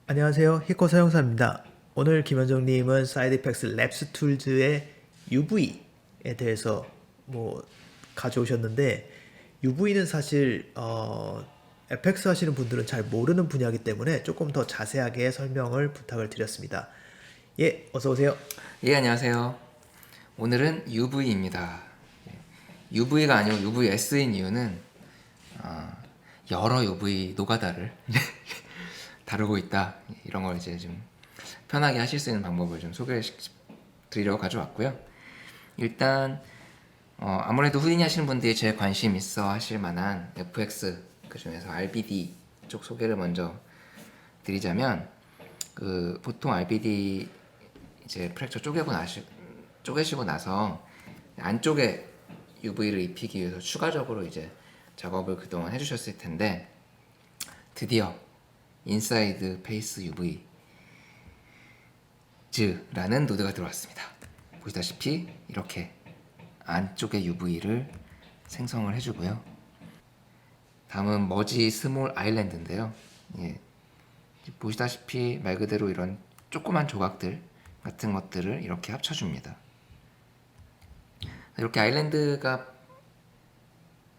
안녕하세요. 히코 사용사입니다. 오늘 김현정님은 사이드이펙스 랩스 툴즈의 UV에 대해서 가져오셨는데 UV는 사실 FX 하시는 분들은 잘 모르는 분야이기 때문에 조금 더 자세하게 설명을 부탁을 드렸습니다. 예, 어서 오세요. 예, 안녕하세요. 오늘은 UV입니다. UV가 아니고 UVS인 이유는 여러 UV 노가다를 다루고 있다. 이런 걸 이제 좀 편하게 하실 수 있는 방법을 좀 소개해 드리려고 가져왔고요. 일단 아무래도 후디니 하시는 분들이 제일 관심 있어 하실 만한 FX 그 중에서 RBD 쪽 소개를 먼저 드리자면 보통 RBD 이제 프랙처 쪼개시고 나서 안쪽에 UV를 입히기 위해서 추가적으로 이제 작업을 그동안 해주셨을 텐데 드디어 인사이드 페이스 UV즈라는 노드가 들어왔습니다. 보시다시피 이렇게 안쪽에 UV를 생성을 해주고요. 다음은 머지 스몰 아일랜드인데요. 예, 보시다시피 말 그대로 이런 조그만 조각들 같은 것들을 이렇게 합쳐줍니다. 이렇게 아일랜드가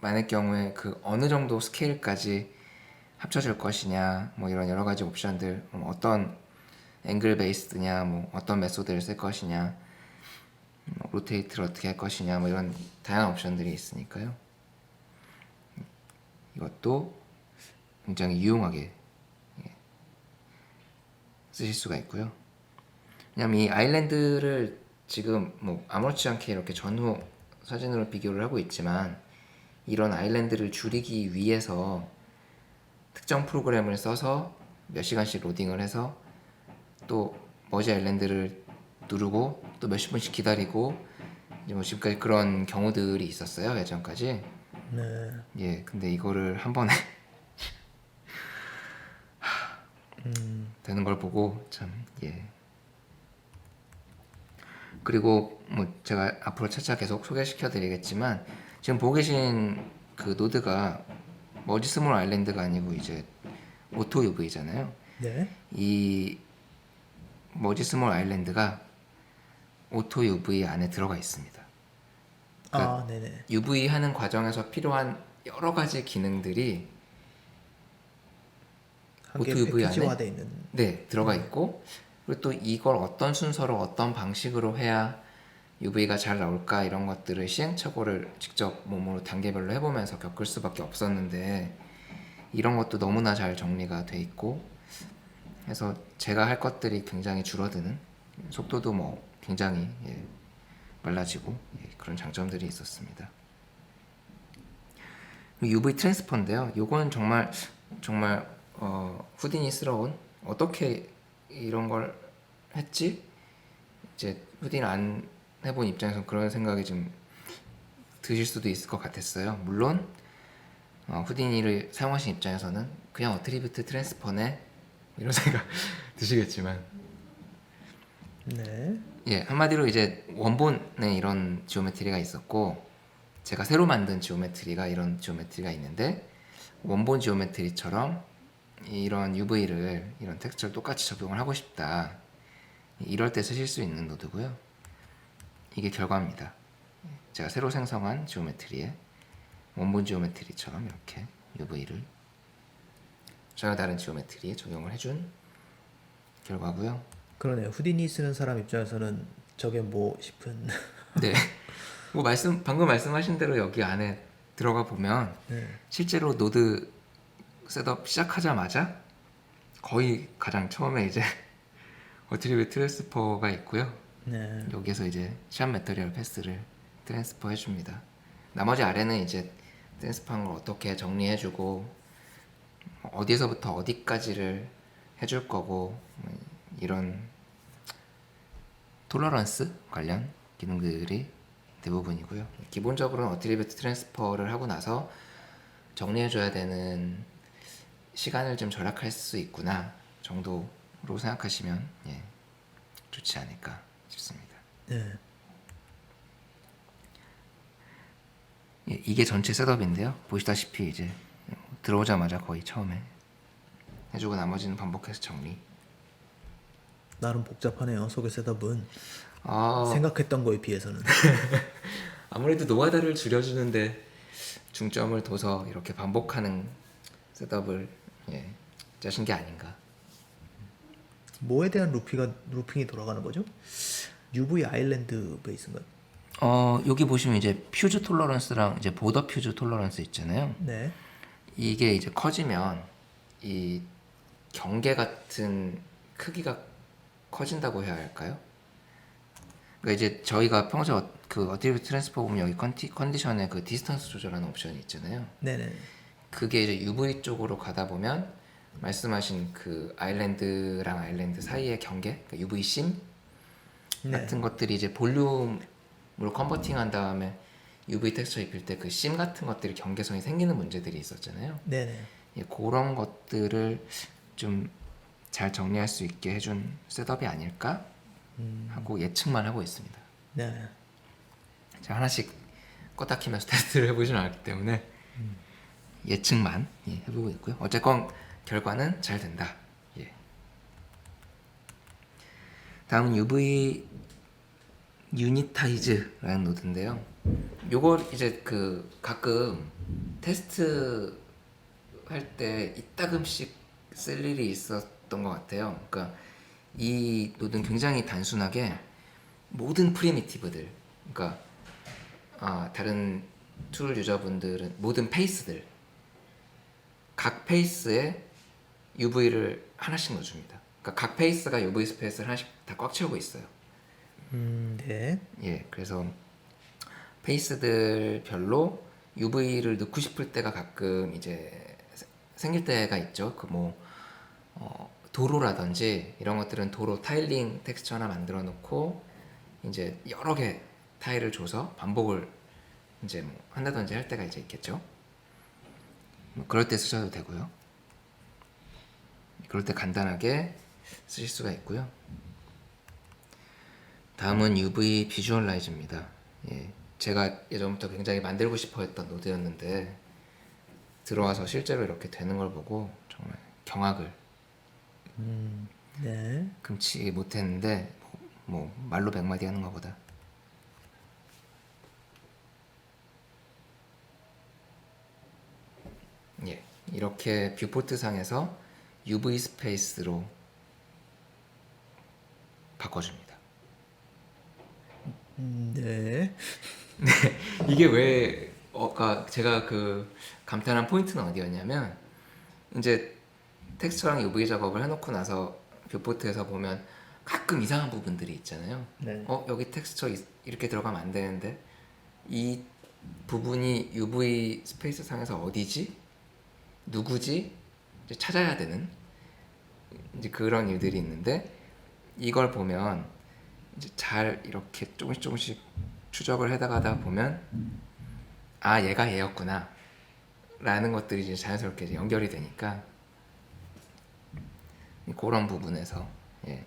많을 경우에 그 어느 정도 스케일까지 합쳐질 것이냐, 뭐 이런 여러 가지 옵션들, 어떤 앵글 베이스드냐, 뭐 어떤 메소드를 쓸 것이냐, 로테이트를 어떻게 할 것이냐, 뭐 이런 다양한 옵션들이 있으니까요. 이것도 굉장히 유용하게 쓰실 수가 있고요. 왜냐면 이 아일랜드를 지금 뭐 아무렇지 않게 이렇게 전후 사진으로 비교를 하고 있지만 이런 아일랜드를 줄이기 위해서 특정 프로그램을 써서 몇 시간씩 로딩을 해서 또 머지 아일랜드를 누르고 또 몇십 분씩 기다리고 이제 뭐 지금까지 그런 경우들이 있었어요. 예전까지. 네. 예, 근데 이거를 한 번에 되는 걸 보고 참 예. 그리고 뭐 제가 앞으로 차차 계속 소개시켜 드리겠지만 지금 보고 계신 그 노드가 머지 스몰 아일랜드가 아니고 이제 오토 UV잖아요. 네. 이 머지 스몰 아일랜드가 오토 UV 안에 들어가 있습니다. 그러니까 아, 네네. UV 하는 과정에서 필요한 여러 가지 기능들이 한 오토 개 UV 안에 패키지화되어 있는. 들어가 있고 그리고 또 이걸 어떤 순서로 어떤 방식으로 해야 UV가 잘 나올까 이런 것들을 시행착오를 직접 몸으로 단계별로 해보면서 겪을 수밖에 없었는데 이런 것도 너무나 잘 정리가 돼 있고 해서 제가 할 것들이 굉장히 줄어드는 속도도 뭐 굉장히 빨라지고 그런 장점들이 있었습니다. UV 트랜스퍼인데요. 이건 정말 후디니스러운 어떻게 이런 걸 했지? 이제 후디를 안 해본 입장에서 그런 생각이 좀 드실 수도 있을 것 같았어요. 물론 후디니를 사용하신 입장에서는 그냥 어트리뷰트 트랜스퍼네 이런 생각 드시겠지만 네. 예, 한마디로 이제 원본에 이런 지오메트리가 있었고 제가 새로 만든 지오메트리가 이런 지오메트리가 있는데 원본 지오메트리처럼 이런 UV를 이런 텍스처를 똑같이 적용을 하고 싶다 이럴 때 쓰실 수 있는 노드고요. 이게 결과입니다. 제가 새로 생성한 지오메트리에 원본 지오메트리처럼 이렇게 UV를 전혀 다른 지오메트리에 적용을 해준 결과고요. 그러네요. 후디니 쓰는 사람 입장에서는 저게 뭐 싶은. 네, 뭐 방금 말씀하신 대로 여기 안에 들어가 보면 네. 실제로 노드 셋업 시작하자마자 거의 가장 처음에 이제 어트리뷰트 트랜스퍼가 있고요. 네. 여기에서 이제 샵 매터리얼 패스를 트랜스퍼 해줍니다. 나머지 아래는 이제 트랜스퍼한 걸 어떻게 정리해주고 어디에서부터 어디까지를 해줄 거고 이런 톨러런스 관련 기능들이 대부분이고요. 기본적으로는 어트리뷰트 트랜스퍼를 하고 나서 정리해줘야 되는 시간을 좀 절약할 수 있구나 정도로 생각하시면 좋지 않을까 싶습니다. 네. 이게 전체 셋업인데요. 보시다시피 이제 들어오자마자 거의 처음에 해주고 나머지는 반복해서 정리 나름 복잡하네요. 소개 셋업은 아, 생각했던 거에 비해서는. 아무래도 노가다를 줄여주는데 중점을 둬서 이렇게 반복하는 셋업을 예, 짜신 게 아닌가. 뭐에 대한 루핑이 돌아가는 거죠? UV 아일랜드 베이스인가요? 여기 보시면 이제 퓨즈 톨러런스랑 이제 보더 퓨즈 톨러런스 있잖아요. 네. 이게 이제 커지면 이 경계 같은 크기가 커진다고 해야 할까요? 그러니까 이제 저희가 평소에 그 어티비티 트랜스퍼 보면 여기 컨디션에 그 디스턴스 조절하는 옵션이 있잖아요. 네네. 그게 이제 UV 쪽으로 가다 보면 말씀하신 그 아일랜드랑 아일랜드 사이의 경계, 그러니까 UV 심 네. 같은 것들이 이제 볼륨으로 컨버팅한 다음에 UV 텍스처 입힐 때 그 심 같은 것들이 경계성이 생기는 문제들이 있었잖아요. 네네. 예, 그런 것들을 좀 잘 정리할 수 있게 해준 셋업이 아닐까 하고 예측만 하고 있습니다. 네. 제가 하나씩 껐다 키면서 테스트를 해보진 않았기 때문에 예측만 해보고 있고요. 어쨌건 결과는 잘 된다. 예. 다음은 UV 유니타이즈라는 노드인데요. 요걸 이제 그 가끔 테스트 할 때 이따금씩 쓸 일이 있었던 것 같아요. 그러니까 이 노드는 굉장히 단순하게 모든 프리미티브들, 그러니까 다른 툴 유저분들은 모든 페이스들, 각 페이스에 UV를 하나씩 넣어줍니다. 그러니까 각 페이스가 UV 스페이스를 하나씩 다 꽉 채우고 있어요. 네. 예, 그래서 페이스들별로 UV를 넣고 싶을 때가 가끔 이제 생길 때가 있죠. 그 뭐 도로라든지 이런 것들은 도로 타일링 텍스처 하나 만들어 놓고 이제 여러 개 타일을 줘서 반복을 이제 뭐 한다든지 할 때가 이제 있겠죠. 뭐 그럴 때 쓰셔도 되고요. 그럴 때 간단하게 쓰실 수가 있고요. 다음은 UV 비주얼라이즈입니다. 예, 제가 예전부터 굉장히 만들고 싶어 했던 노드였는데 들어와서 실제로 이렇게 되는 걸 보고 정말 경악을 네. 금치 못했는데 뭐 말로 100마디 하는 것보다 예, 이렇게 뷰포트 상에서 UV 스페이스로 바꿔줍니다. 네. 이게 왜 제가 그 감탄한 포인트는 어디였냐면 이제 텍스처랑 UV 작업을 해놓고 나서 뷰포트에서 보면 가끔 이상한 부분들이 있잖아요. 네. 여기 텍스처 이렇게 들어가면 안 되는데 이 부분이 UV 스페이스 상에서 어디지? 누구지? 이제 찾아야 되는 이제 그런 일들이 있는데 이걸 보면 이제 잘 이렇게 조금씩 추적을 해나가다 보면 얘가 얘였구나 라는 것들이 이제 자연스럽게 이제 연결이 되니까 그런 부분에서 예.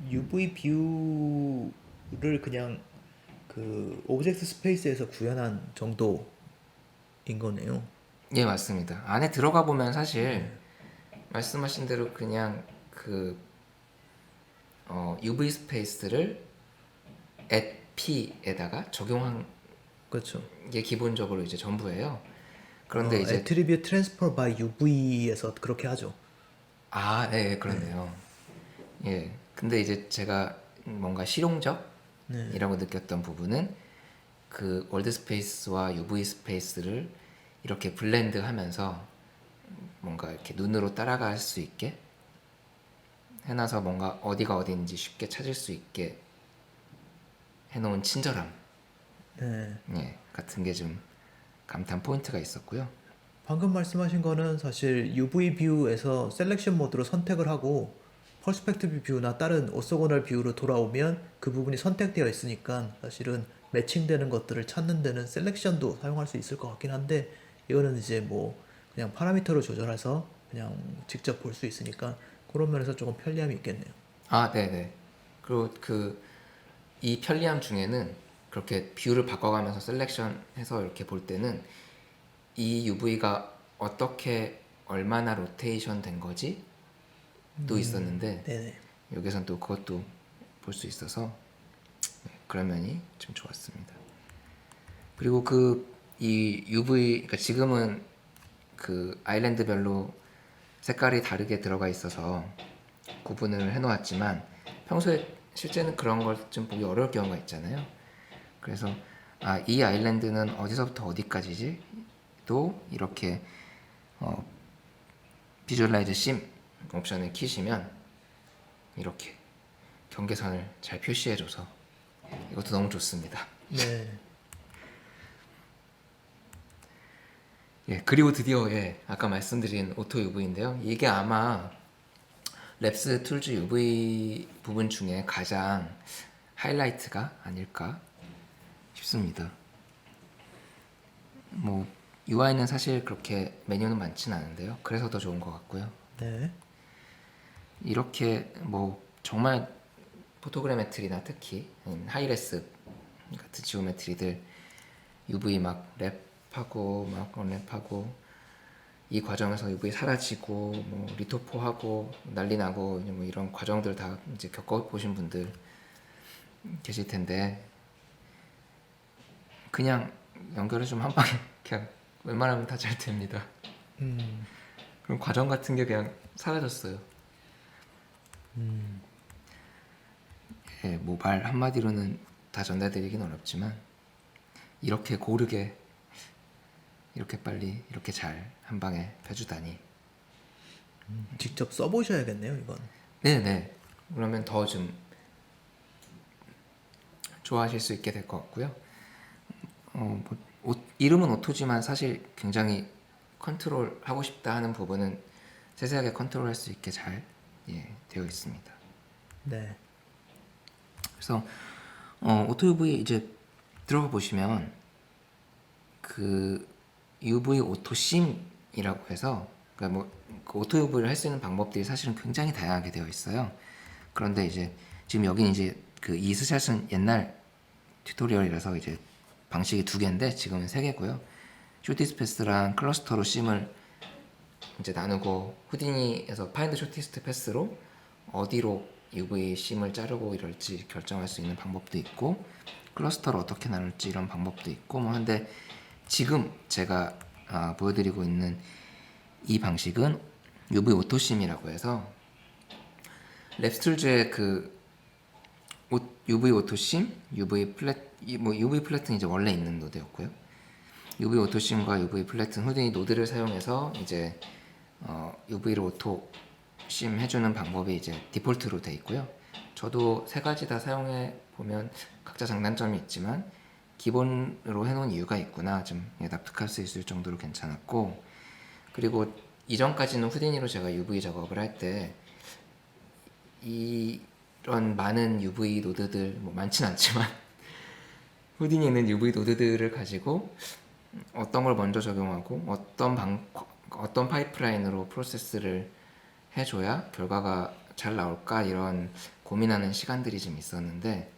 UV 뷰를 그냥 그 오브젝트 스페이스에서 구현한 정도인 거네요. 예, 맞습니다. 안에 들어가 보면 사실 말씀하신 대로 그냥 그 UV 스페이스를 at p에다가 적용한 그렇죠. 게 기본적으로 이제 전부예요. 그런데 이제 attribute transfer by UV에서 그렇게 하죠. 네, 그렇네요. 예. 근데 이제 제가 뭔가 실용적이라고 느꼈던 부분은 그 월드 스페이스와 UV 스페이스를 이렇게 블렌드 하면서 뭔가 이렇게 눈으로 따라갈 수 있게 해놔서 뭔가 어디가 어디인지 쉽게 찾을 수 있게 해놓은 친절함 네. 예, 같은 게 좀 감탄 포인트가 있었고요. 방금 말씀하신 거는 사실 UV 뷰에서 셀렉션 모드로 선택을 하고 퍼스펙티브 뷰나 다른 오소고널 뷰로 돌아오면 그 부분이 선택되어 있으니까 사실은 매칭되는 것들을 찾는 데는 셀렉션도 사용할 수 있을 것 같긴 한데 이거는 이제 뭐 그냥 파라미터로 조절해서 그냥 직접 볼 수 있으니까 그런 면에서 조금 편리함이 있겠네요. 네네. 그리고 이 편리함 중에는 그렇게 뷰를 바꿔가면서 셀렉션해서 이렇게 볼 때는 이 UV가 어떻게 얼마나 로테이션 된 거지? 있었는데 네네. 여기선 또 그것도 볼 수 있어서 그런 면이 좀 좋았습니다. 그리고 이 UV, 그러니까 지금은 그 아일랜드별로 색깔이 다르게 들어가 있어서 구분을 해놓았지만 평소에 실제는 그런 걸 좀 보기 어려울 경우가 있잖아요. 그래서 이 아일랜드는 어디서부터 어디까지지? 또 이렇게 비주얼라이즈 심 옵션을 키시면 이렇게 경계선을 잘 표시해줘서 이것도 너무 좋습니다. 네. 예, 그리고 드디어 아까 말씀드린 오토 UV인데요. 이게 아마 랩스 툴즈 UV 부분 중에 가장 하이라이트가 아닐까 싶습니다. 뭐 UI는 사실 그렇게 메뉴는 많진 않은데요. 그래서 더 좋은 것 같고요. 네. 이렇게 뭐 정말 포토그래메트리나 특히 하이레스 같은 지오메트리들 UV 막 랩하고 막 언랩하고 이 과정에서 UV 사라지고 뭐 리토포하고 난리 나고 뭐 이런 과정들 다 이제 겪어보신 분들 계실 텐데 그냥 연결을 좀 한 방에 그냥 웬만하면 다 잘 됩니다. 그럼 과정 같은 게 그냥 사라졌어요. 예, 뭐 말 한마디로는 다 전달드리긴 어렵지만 이렇게 고르게 이렇게 빨리 이렇게 잘 한 방에 펴주다니. 직접 써보셔야겠네요, 이건. 네네. 그러면 더 좀 좋아하실 수 있게 될 것 같고요. 이름은 오토지만 사실 굉장히 컨트롤 하고 싶다 하는 부분은 세세하게 컨트롤할 수 있게 잘 되어 있습니다. 네. 그래서 오토 UV 이제 들어가 보시면 그 UV 오토 심이라고 해서 그러니까 그 오토 UV를 할 수 있는 방법들이 사실은 굉장히 다양하게 되어 있어요. 그런데 이제 지금 여기 이제 그 이 스샷은 옛날 튜토리얼이라서 이제 방식이 2개인데 지금은 3개고요. 쇼티스트 패스랑 클러스터로 심을 이제 나누고 후디니에서 파인드 쇼티스트 패스로 어디로 UV 심을 자르고 이럴지 결정할 수 있는 방법도 있고 클러스터를 어떻게 나눌지 이런 방법도 있고 뭐 한데 지금 제가 보여드리고 있는 이 방식은 UV 오토심이라고 해서 랩스툴즈의 그 UV 오토심, UV 플랫, 뭐 UV 플랫은 이제 원래 있는 노드였고요. UV 오토심과 UV 플랫은 후디니 노드를 사용해서 이제 UV를 오토 심 해주는 방법이 이제 디폴트로 돼 있고요. 저도 3가지 다 사용해 보면 각자 장단점이 있지만 기본으로 해놓은 이유가 있구나 좀 납득할 수 있을 정도로 괜찮았고 그리고 이전까지는 후디니로 제가 UV 작업을 할 때 이런 많은 UV 노드들 뭐 많진 않지만 후디니는 UV 노드들을 가지고 어떤 걸 먼저 적용하고 어떤 파이프라인으로 프로세스를 해줘야 결과가 잘 나올까 이런 고민하는 시간들이 좀 있었는데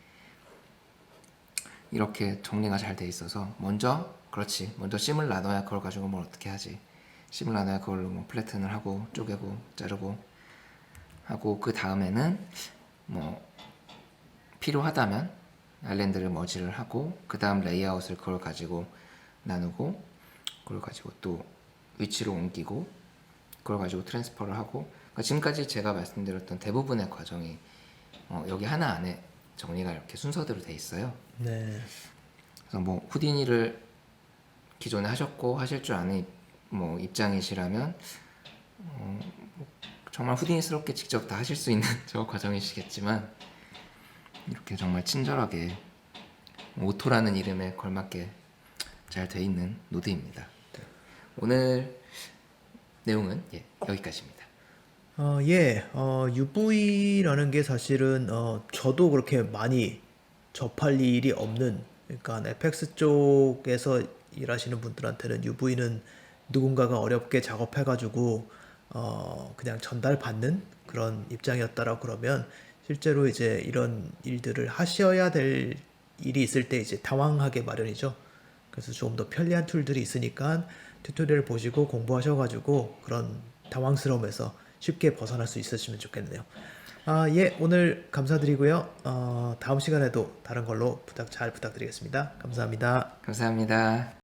이렇게 정리가 잘 돼 있어서 먼저 심을 나눠야 그걸 가지고 뭘 어떻게 하지 심을 나눠야 그걸로 뭐 플래튼을 하고 쪼개고 자르고 하고 그 다음에는 뭐 필요하다면 아일랜드를 머지를 하고 그 다음 레이아웃을 그걸 가지고 나누고 그걸 가지고 또 위치로 옮기고 그걸 가지고 트랜스퍼를 하고 그러니까 지금까지 제가 말씀드렸던 대부분의 과정이 여기 하나 안에 정리가 이렇게 순서대로 돼 있어요. 네. 그래서 뭐 후디니를 기존에 하셨고 하실 줄 아는 뭐 입장이시라면 정말 후디니스럽게 직접 다 하실 수 있는 저 과정이시겠지만 이렇게 정말 친절하게 오토라는 이름에 걸맞게 잘 돼 있는 노드입니다. 오늘 내용은 여기까지입니다. UV라는 게 사실은 저도 그렇게 많이 접할 일이 없는, 그러니까 FX 쪽에서 일하시는 분들한테는 UV는 누군가가 어렵게 작업해가지고 그냥 전달받는 그런 입장이었다라고 그러면 실제로 이제 이런 일들을 하셔야 될 일이 있을 때 이제 당황하게 마련이죠. 그래서 조금 더 편리한 툴들이 있으니까 튜토리얼 보시고 공부하셔가지고 그런 당황스러움에서 쉽게 벗어날 수 있으시면 좋겠네요. 예, 오늘 감사드리고요. 다음 시간에도 다른 걸로 잘 부탁드리겠습니다. 감사합니다. 감사합니다.